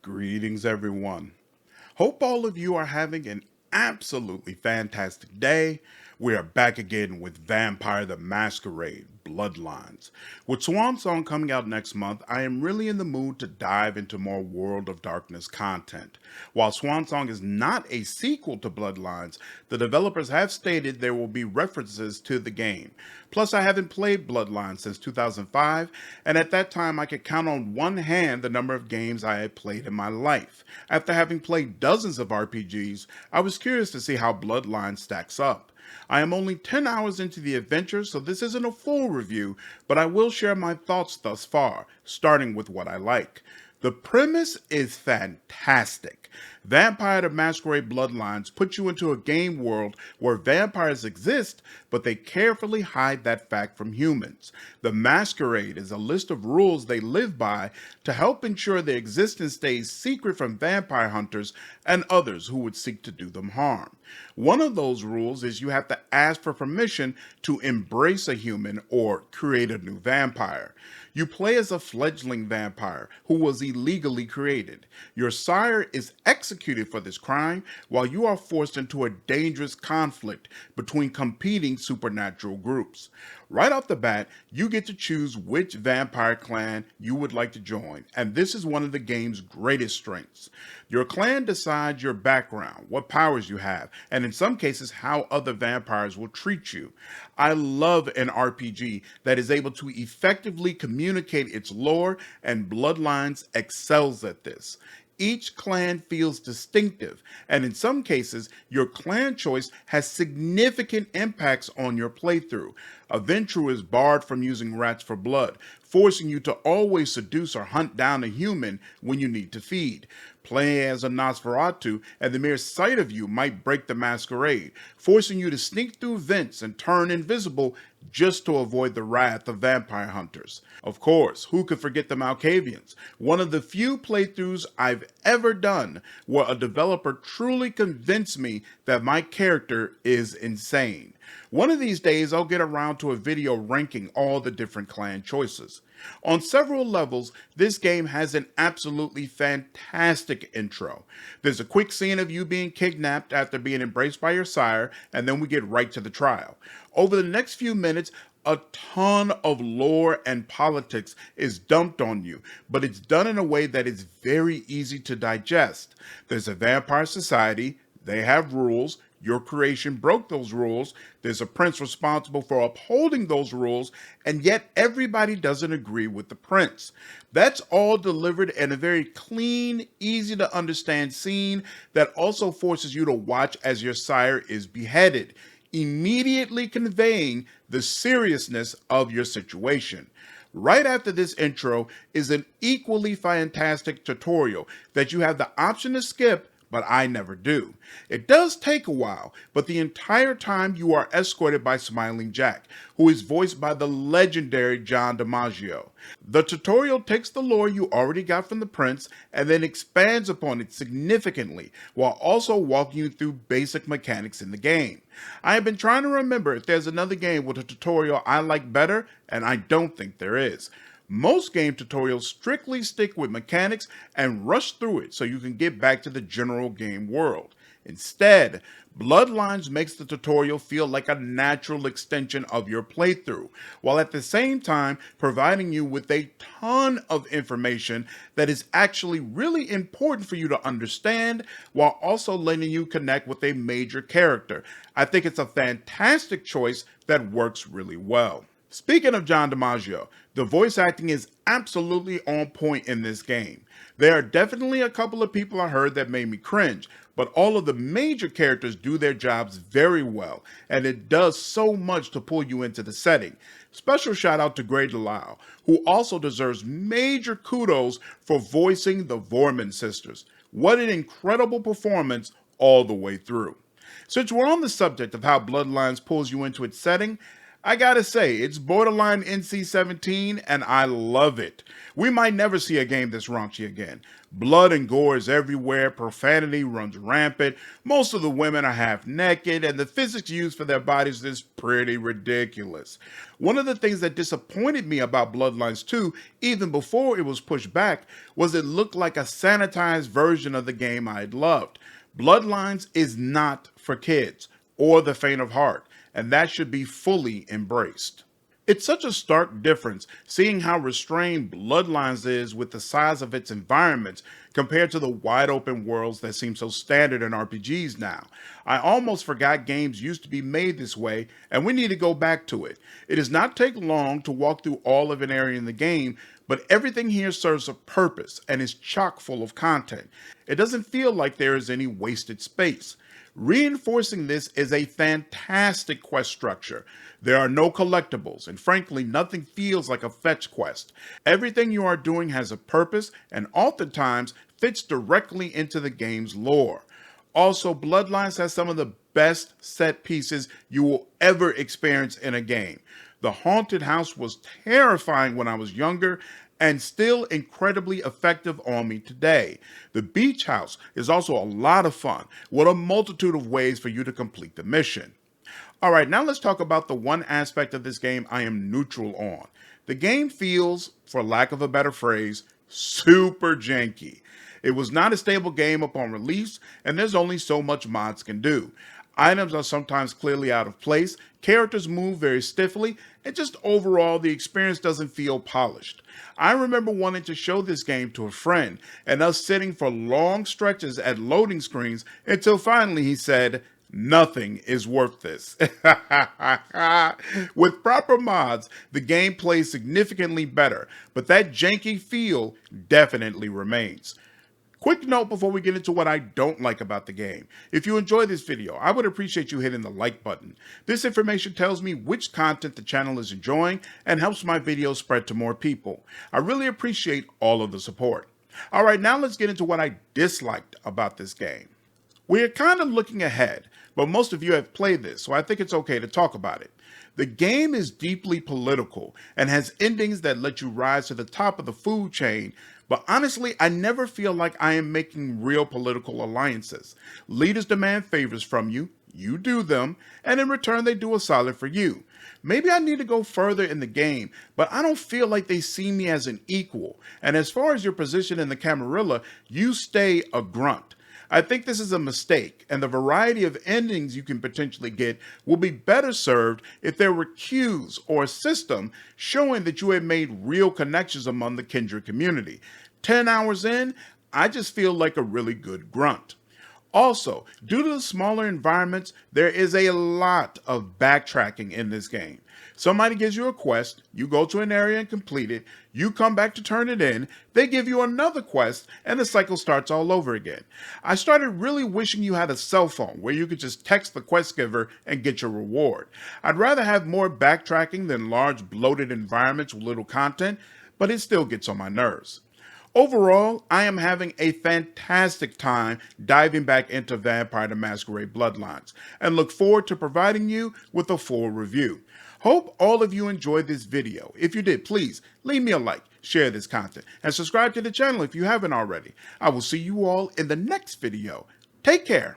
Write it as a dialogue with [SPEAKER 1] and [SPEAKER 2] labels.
[SPEAKER 1] Greetings, everyone. Hope all of you are having an absolutely fantastic day. We are back again with Vampire the Masquerade, Bloodlines. With Swan Song coming out next month, I am really in the mood to dive into more World of Darkness content. While Swan Song is not a sequel to Bloodlines, the developers have stated there will be references to the game. Plus, I haven't played Bloodlines since 2005, and at that time I could count on one hand the number of games I had played in my life. After having played dozens of RPGs, I was curious to see how Bloodlines stacks up. I am only 10 hours into the adventure, so this isn't a full review, but I will share my thoughts thus far, starting with what I like. The premise is fantastic. Vampire the Masquerade Bloodlines puts you into a game world where vampires exist, but they carefully hide that fact from humans. The Masquerade is a list of rules they live by to help ensure their existence stays secret from vampire hunters and others who would seek to do them harm. One of those rules is you have to ask for permission to embrace a human or create a new vampire. You play as a fledgling vampire who was illegally created. Your sire is executed for this crime while you are forced into a dangerous conflict between competing supernatural groups. Right off the bat, you get to choose which vampire clan you would like to join, and this is one of the game's greatest strengths. Your clan decides your background, what powers you have, and in some cases how other vampires will treat you. I love an RPG that is able to effectively communicate its lore, and Bloodlines excels at this. Each clan feels distinctive, and in some cases, your clan choice has significant impacts on your playthrough. A Ventrue is barred from using rats for blood, forcing you to always seduce or hunt down a human when you need to feed. Playing as a Nosferatu, and the mere sight of you might break the masquerade, forcing you to sneak through vents and turn invisible just to avoid the wrath of vampire hunters. Of course, who could forget the Malkavians? One of the few playthroughs I've ever done where a developer truly convinced me that my character is insane. One of these days, I'll get around to a video ranking all the different clan choices. On several levels, this game has an absolutely fantastic intro. There's a quick scene of you being kidnapped after being embraced by your sire, and then we get right to the trial. Over the next few minutes, a ton of lore and politics is dumped on you, but it's done in a way that is very easy to digest. There's a vampire society, they have rules, your creation broke those rules, there's a prince responsible for upholding those rules, and yet everybody doesn't agree with the prince. That's all delivered in a very clean, easy to understand scene that also forces you to watch as your sire is beheaded, immediately conveying the seriousness of your situation. Right after this intro is an equally fantastic tutorial that you have the option to skip, but I never do. It does take a while, but the entire time you are escorted by Smiling Jack, who is voiced by the legendary John DiMaggio. The tutorial takes the lore you already got from the prince and then expands upon it significantly, while also walking you through basic mechanics in the game. I have been trying to remember if there's another game with a tutorial I like better, and I don't think there is. Most game tutorials strictly stick with mechanics and rush through it so you can get back to the general game world. Instead, Bloodlines makes the tutorial feel like a natural extension of your playthrough, while at the same time providing you with a ton of information that is actually really important for you to understand, while also letting you connect with a major character. I think it's a fantastic choice that works really well. Speaking of John DiMaggio, the voice acting is absolutely on point in this game. There are definitely a couple of people I heard that made me cringe, but all of the major characters do their jobs very well, and it does so much to pull you into the setting. Special shout out to Grey DeLisle, who also deserves major kudos for voicing the Vorman sisters. What an incredible performance all the way through. Since we're on the subject of how Bloodlines pulls you into its setting, I gotta say, it's borderline NC-17 and I love it. We might never see a game this raunchy again. Blood and gore is everywhere, profanity runs rampant, most of the women are half naked, and the physics used for their bodies is pretty ridiculous. One of the things that disappointed me about Bloodlines 2, even before it was pushed back, was it looked like a sanitized version of the game I had loved. Bloodlines is not for kids or the faint of heart, and that should be fully embraced. It's such a stark difference seeing how restrained Bloodlines is with the size of its environments compared to the wide open worlds that seem so standard in RPGs now. I almost forgot games used to be made this way, and we need to go back to it. It does not take long to walk through all of an area in the game, but everything here serves a purpose and is chock full of content. It doesn't feel like there is any wasted space. Reinforcing this is a fantastic quest structure. There are no collectibles, and frankly, nothing feels like a fetch quest. Everything you are doing has a purpose and oftentimes fits directly into the game's lore. Also, Bloodlines has some of the best set pieces you will ever experience in a game. The haunted house was terrifying when I was younger and still incredibly effective on me today. The beach house is also a lot of fun with a multitude of ways for you to complete the mission. Alright, now let's talk about the one aspect of this game I am neutral on. The game feels, for lack of a better phrase, super janky. It was not a stable game upon release, and there's only so much mods can do. Items are sometimes clearly out of place, characters move very stiffly, and just overall the experience doesn't feel polished. I remember wanting to show this game to a friend, and us sitting for long stretches at loading screens until finally he said, "Nothing is worth this." With proper mods, the game plays significantly better, but that janky feel definitely remains. Quick note before we get into what I don't like about the game. If you enjoy this video, I would appreciate you hitting the like button. This information tells me which content the channel is enjoying and helps my videos spread to more people. I really appreciate all of the support. Alright, now let's get into what I disliked about this game. We are kind of looking ahead, but most of you have played this, so I think it's okay to talk about it. The game is deeply political and has endings that let you rise to the top of the food chain, but honestly, I never feel like I am making real political alliances. Leaders demand favors from you, you do them, and in return they do a solid for you. Maybe I need to go further in the game, but I don't feel like they see me as an equal, and as far as your position in the Camarilla, you stay a grunt. I think this is a mistake, and the variety of endings you can potentially get will be better served if there were cues or a system showing that you had made real connections among the kindred community. 10 hours in, I just feel like a really good grunt. Also, due to the smaller environments, there is a lot of backtracking in this game. Somebody gives you a quest, you go to an area and complete it, you come back to turn it in, they give you another quest, and the cycle starts all over again. I started really wishing you had a cell phone where you could just text the quest giver and get your reward. I'd rather have more backtracking than large bloated environments with little content, but it still gets on my nerves. Overall, I am having a fantastic time diving back into Vampire the Masquerade Bloodlines and look forward to providing you with a full review. Hope all of you enjoyed this video. If you did, please leave me a like, share this content, and subscribe to the channel if you haven't already. I will see you all in the next video. Take care.